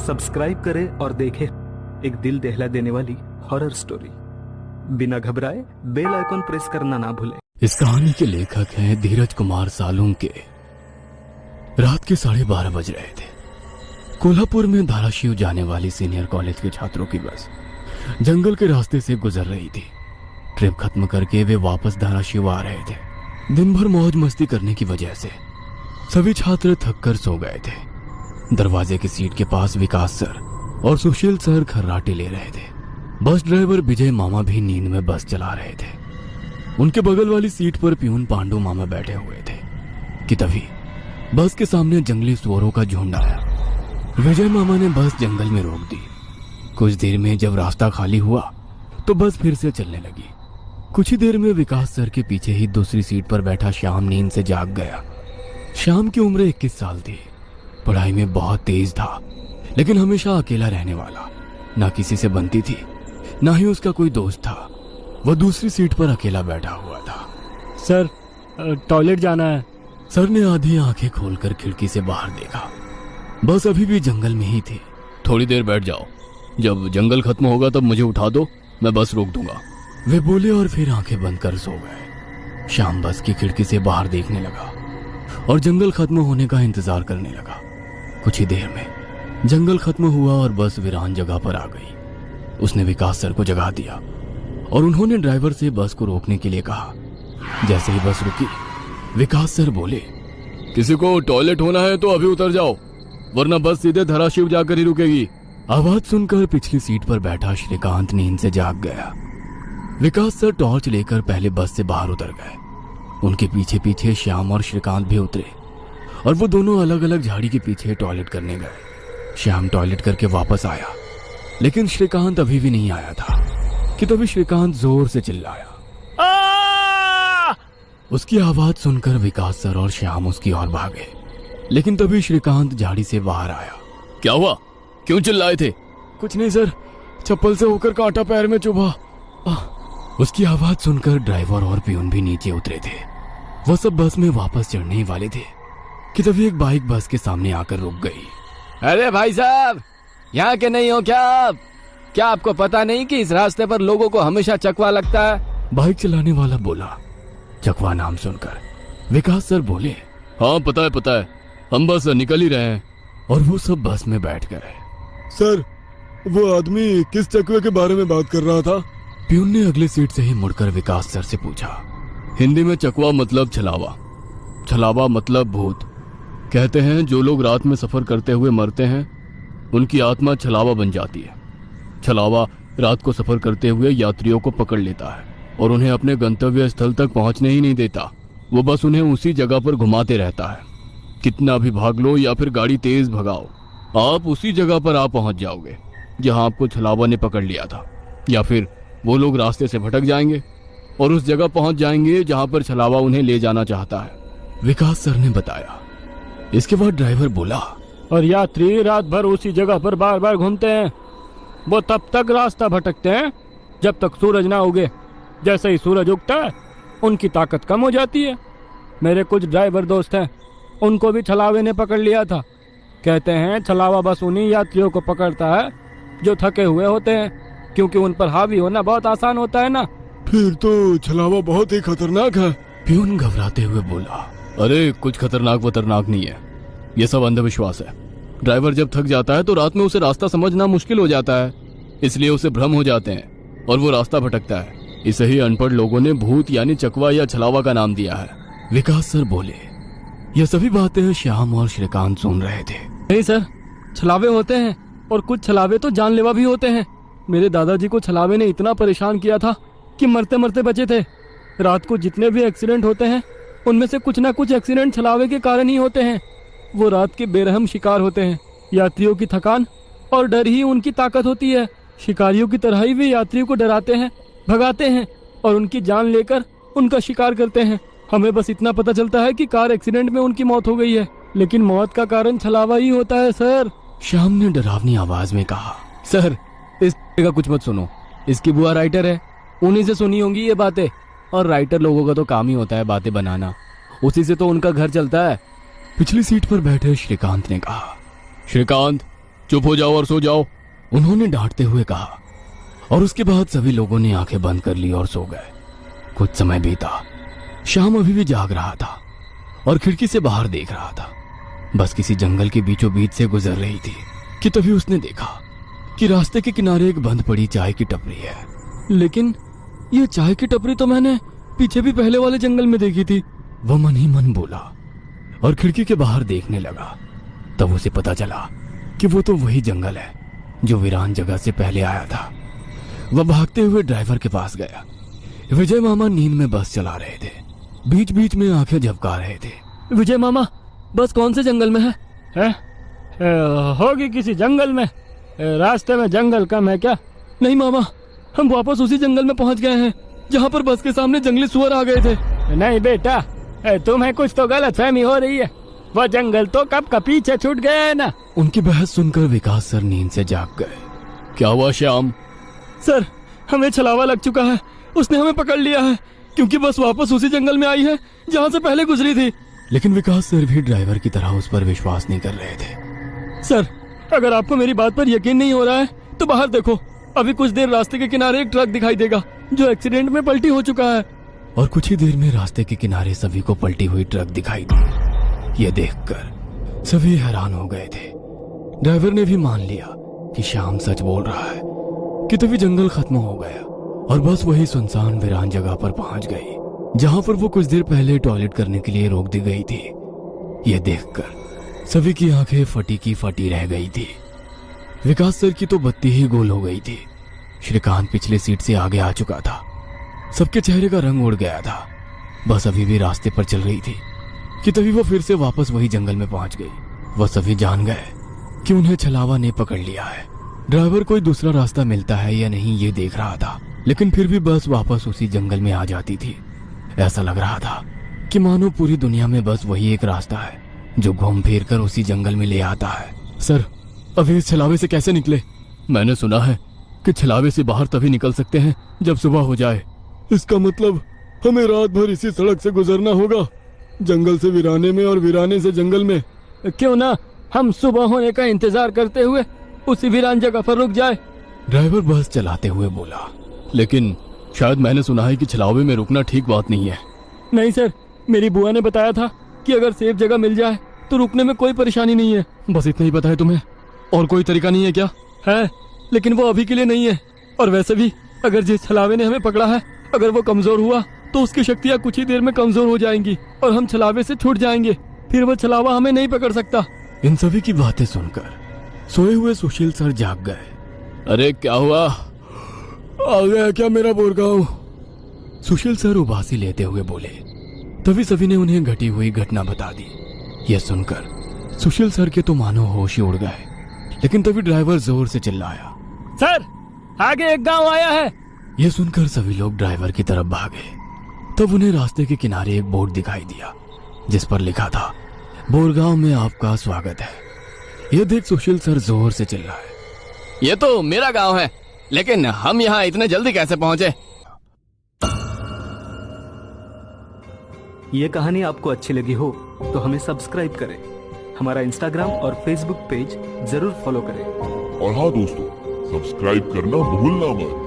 Subscribe करें और देखें एक दिल दहला देने वाली हॉरर स्टोरी। बिना घबराए बेल आइकॉन प्रेस करना ना भूलें। इस कहानी के लेखक हैं धीरज कुमार सालुंके। रात के 12:30 बज रहे थे। कोल्हापुर में धाराशिव जाने वाली सीनियर कॉलेज के छात्रों की बस जंगल के रास्ते से गुजर रही थी। ट्रिप खत्म करके वे वापस धाराशिव आ रहे थे। दिन भर मौज मस्ती करने की वजह से सभी छात्र थक कर सो गए थे। दरवाजे की सीट के पास विकास सर और सुशील सर खर्राटे ले रहे थे। बस ड्राइवर विजय मामा भी नींद में बस चला रहे थे। उनके बगल वाली सीट पर प्यून पांडु मामा बैठे हुए थे कि तभी बस के सामने जंगली सुअरों का झुंड आया। विजय मामा ने बस जंगल में रोक दी। कुछ देर में जब रास्ता खाली हुआ तो बस फिर से चलने लगी। कुछ ही देर में विकास सर के पीछे ही दूसरी सीट पर बैठा श्याम नींद से जाग गया। श्याम की उम्र 21 साल थी। पढ़ाई में बहुत तेज था, लेकिन हमेशा अकेला रहने वाला। ना किसी से बनती थी, ना ही उसका कोई दोस्त था। वह दूसरी सीट पर अकेला बैठा हुआ था। सर, टॉयलेट जाना है। सर ने आधी आंखें खोलकर खिड़की से बाहर देखा। बस अभी भी जंगल में ही थी। थोड़ी देर बैठ जाओ, जब जंगल खत्म होगा तब मुझे उठा दो, मैं बस रोक दूंगा। वे बोले और फिर आंखें बंद कर सो गए। श्याम बस की खिड़की से बाहर देखने लगा और जंगल खत्म होने का इंतजार करने लगा। कुछ ही देर में जंगल खत्म हुआ और बस वीरान जगह पर आ गई। उसने विकास सर को जगा दिया और उन्होंने ड्राइवर से बस को रोकने के लिए कहा। जैसे ही बस रुकी, विकास सर बोले, किसी को टॉयलेट होना है तो अभी उतर जाओ, वरना बस सीधे धाराशिव जाकर ही रुकेगी। आवाज सुनकर पिछली सीट पर बैठा श्रीकांत नींद से जाग गया। विकास सर टॉर्च लेकर पहले बस से बाहर उतर गए। उनके पीछे पीछे श्याम और श्रीकांत भी उतरे और वो दोनों अलग अलग झाड़ी के पीछे टॉयलेट करने गए। श्याम टॉयलेट करके वापस आया, लेकिन श्रीकांत अभी भी नहीं आया था कि तभी श्रीकांत जोर से चिल्लाया। उसकी आवाज सुनकर विकास सर और श्याम उसकी ओर भागे, लेकिन तभी श्रीकांत झाड़ी से बाहर आया। क्या हुआ, क्यों चिल्लाए थे? कुछ नहीं सर, चप्पल से होकर कांटा पैर में चुभा। उसकी आवाज सुनकर ड्राइवर और प्यून भी नीचे उतरे थे। वो सब बस में वापस चढ़ने ही वाले थे कि तभी एक बाइक बस के सामने आकर रुक गई। अरे भाई साहब, यहाँ के नहीं हो क्या आप? क्या आपको पता नहीं कि इस रास्ते पर लोगों को हमेशा चकवा लगता है? बाइक चलाने वाला बोला। चकवा नाम सुनकर विकास सर बोले, हाँ पता है, हम बस निकल ही रहे हैं। और वो सब बस में बैठ गए। सर, वो आदमी किस चकवे के बारे में बात कर रहा था? प्यून ने अगली सीट से ही मुड़कर विकास सर से पूछा। हिंदी में चकवा मतलब छलावा, छलावा मतलब भूत। कहते हैं जो लोग रात में सफर करते हुए मरते हैं, उनकी आत्मा छलावा बन जाती है। छलावा रात को सफर करते हुए यात्रियों को पकड़ लेता है और उन्हें अपने गंतव्य स्थल तक पहुंचने ही नहीं देता। वो बस उन्हें उसी जगह पर घुमाते रहता है। कितना भी भाग लो या फिर गाड़ी तेज भगाओ, आप उसी जगह पर आ पहुंच जाओगे जहां आपको छलावा ने पकड़ लिया था। या फिर वो लोग रास्ते से भटक जाएंगे और उस जगह पहुंच जाएंगे जहां पर छलावा उन्हें ले जाना चाहता है। विकास सर ने बताया। इसके बाद ड्राइवर बोला, और यात्री रात भर उसी जगह पर बार बार घूमते हैं। वो तब तक रास्ता भटकते हैं जब तक सूरज ना उगे। जैसे ही सूरज उगता है, उनकी ताकत कम हो जाती है। मेरे कुछ ड्राइवर दोस्त हैं, उनको भी छलावे ने पकड़ लिया था। कहते हैं छलावा बस उन्हीं यात्रियों को पकड़ता है जो थके हुए होते हैं, क्योंकि उन पर हावी होना बहुत आसान होता है ना। फिर तो छलावा बहुत ही खतरनाक है। प्यून घबराते हुए बोला। अरे कुछ खतरनाक नहीं है, ये सब अंधविश्वास है। ड्राइवर जब थक जाता है तो रात में उसे रास्ता समझना मुश्किल हो जाता है, इसलिए उसे भ्रम हो जाते हैं और वो रास्ता भटकता है। इसे ही अनपढ़ लोगों ने भूत यानी चकवा या छलावा का नाम दिया है। विकास सर बोले। यह सभी बातें श्याम और श्रीकांत सुन रहे थे। नहीं सर, छलावे होते हैं और कुछ छलावे तो जानलेवा भी होते हैं। मेरे दादाजी को छलावे ने इतना परेशान किया था कि मरते मरते बचे थे। रात को जितने भी एक्सीडेंट होते हैं, उनमें से कुछ ना कुछ एक्सीडेंट छलावे के कारण ही होते हैं। वो रात के बेरहम शिकार होते हैं। यात्रियों की थकान और डर ही उनकी ताकत होती है। शिकारियों की तरह ही वे यात्रियों को डराते हैं, भगाते हैं और उनकी जान लेकर उनका शिकार करते हैं। हमें बस इतना पता चलता है कि कार एक्सीडेंट में उनकी मौत हो गई है, लेकिन मौत का कारण छलावा ही होता है सर। श्याम ने डरावनी आवाज में कहा। सर, इस का कुछ मत सुनो। इसकी बुआ राइटर है, उन्हीं से सुनी होंगी ये बातें। और राइटर लोगों का तो काम ही होता है बातें बनाना, उसी से तो उनका घर चलता है। पिछली सीट पर बैठे श्रीकांत ने कहा। श्रीकांत, चुप हो जाओ और सो जाओ। उन्होंने डांटते हुए कहा और उसके बाद सभी लोगों ने आंखें बंद कर ली और सो गए। कुछ समय बीता। शाम अभी भी जाग रहा था और खिड़की से बाहर देख रहा था। बस किसी जंगल के बीचों बीच से गुजर रही थी कि तभी उसने देखा कि रास्ते के किनारे एक बंद पड़ी चाय की टपरी है। लेकिन ये चाय की टपरी तो मैंने पीछे भी पहले वाले जंगल में देखी थी। वह मन ही मन बोला और खिड़की के बाहर देखने लगा। तब उसे पता चला कि वो तो वही जंगल है जो वीरान जगह से पहले आया था। वह भागते हुए ड्राइवर के पास गया। विजय मामा नींद में बस चला रहे थे, बीच बीच में आंखें झपका रहे थे। विजय मामा, बस कौन से जंगल में है? होगी किसी जंगल में। रास्ते में जंगल कम है क्या? नहीं मामा, हम वापस उसी जंगल में पहुंच गए हैं जहां पर बस के सामने जंगली सुअर आ गए थे। नहीं बेटा, तुम्हें कुछ तो गलतफहमी हो रही है। वो जंगल तो कब का पीछे छूट गया है ना। उनकी बहस सुनकर विकास सर नींद से जाग गए। क्या हुआ श्याम? सर, हमें छलावा लग चुका है। उसने हमें पकड़ लिया है क्योंकि बस वापस उसी जंगल में आई है जहां से पहले गुजरी थी। लेकिन विकास सर भी ड्राइवर की तरह उस पर विश्वास नहीं कर रहे थे। सर, अगर आपको मेरी बात पर यकीन नहीं हो रहा है तो बाहर देखो। अभी कुछ देर रास्ते के किनारे एक ट्रक दिखाई देगा जो एक्सीडेंट में पलटी हो चुका है। और कुछ ही देर में रास्ते के किनारे सभी को पलटी हुई ट्रक दिखाई दी। यह देखकर सभी हैरान हो गए थे। ड्राइवर ने भी मान लिया कि श्याम सच बोल रहा है कि तभी जंगल खत्म हो गया और बस वही सुनसान वीरान जगह पर पहुंच गई जहां पर वो कुछ देर पहले टॉयलेट करने के लिए रोक दी गई थी। यह देखकर सभी की आंखें फटी की फटी रह गई थी। विकास सर की तो बत्ती ही गोल हो गई थी। श्रीकांत पिछले सीट से आगे आ चुका था। सबके चेहरे का रंग उड़ गया था। बस अभी भी रास्ते पर चल रही थी कि तभी वो फिर से वापस वही जंगल में पहुंच गई। वह सभी जान गए कि उन्हें छलावा ने पकड़ लिया है। ड्राइवर कोई दूसरा रास्ता मिलता है या नहीं ये देख रहा था, लेकिन फिर भी बस वापस उसी जंगल में आ जाती थी। ऐसा लग रहा था कि मानो पूरी दुनिया में बस वही एक रास्ता है जो घूम फिर कर उसी जंगल में ले आता है। सर, अभी इस छलावे से कैसे निकले? मैंने सुना है कि छलावे से बाहर तभी निकल सकते हैं जब सुबह हो जाए। इसका मतलब हमें रात भर इसी सड़क से गुजरना होगा, जंगल से वीराने में और वीराने से जंगल में। क्यों ना हम सुबह होने का इंतजार करते हुए उसी वीरान जगह पर रुक जाए। ड्राइवर बस चलाते हुए बोला। लेकिन शायद मैंने सुना है कि छलावे में रुकना ठीक बात नहीं है। नहीं सर, मेरी बुआ ने बताया था कि अगर सेफ जगह मिल जाए तो रुकने में कोई परेशानी नहीं है। बस इतना ही पता है तुम्हें? और कोई तरीका नहीं है क्या? है, लेकिन वो अभी के लिए नहीं है। और वैसे भी अगर जिस छलावे ने हमें पकड़ा है, अगर वो कमजोर हुआ तो उसकी शक्तियाँ कुछ ही देर में कमजोर हो जाएंगी और हम छलावे से छूट जाएंगे। फिर वो छलावा हमें नहीं पकड़ सकता। इन सभी की बातें सुनकर सोए हुए सुशील सर जाग गए। अरे क्या हुआ? आ गया क्या मेरा बोरगांव? सुशील सर उबासी लेते हुए बोले। तभी सभी ने उन्हें घटी हुई घटना बता दी। यह सुनकर सुशील सर के तो मानो होश ही उड़ गए। लेकिन तभी ड्राइवर जोर से चिल्लाया, सर, आगे एक गांव आया है। यह सुनकर सभी लोग ड्राइवर की तरफ भागे। तब उन्हें रास्ते के किनारे एक बोर्ड दिखाई दिया जिस पर लिखा था, बोरगांव में आपका स्वागत है। यह देख सुशील सर जोर से चिल्लाए, ये तो मेरा गांव है, लेकिन हम यहाँ इतने जल्दी कैसे पहुंचे? ये कहानी आपको अच्छी लगी हो तो हमें सब्सक्राइब करें, हमारा इंस्टाग्राम और फेसबुक पेज जरूर फॉलो करें। और हाँ दोस्तों, सब्सक्राइब करना भूलना मत।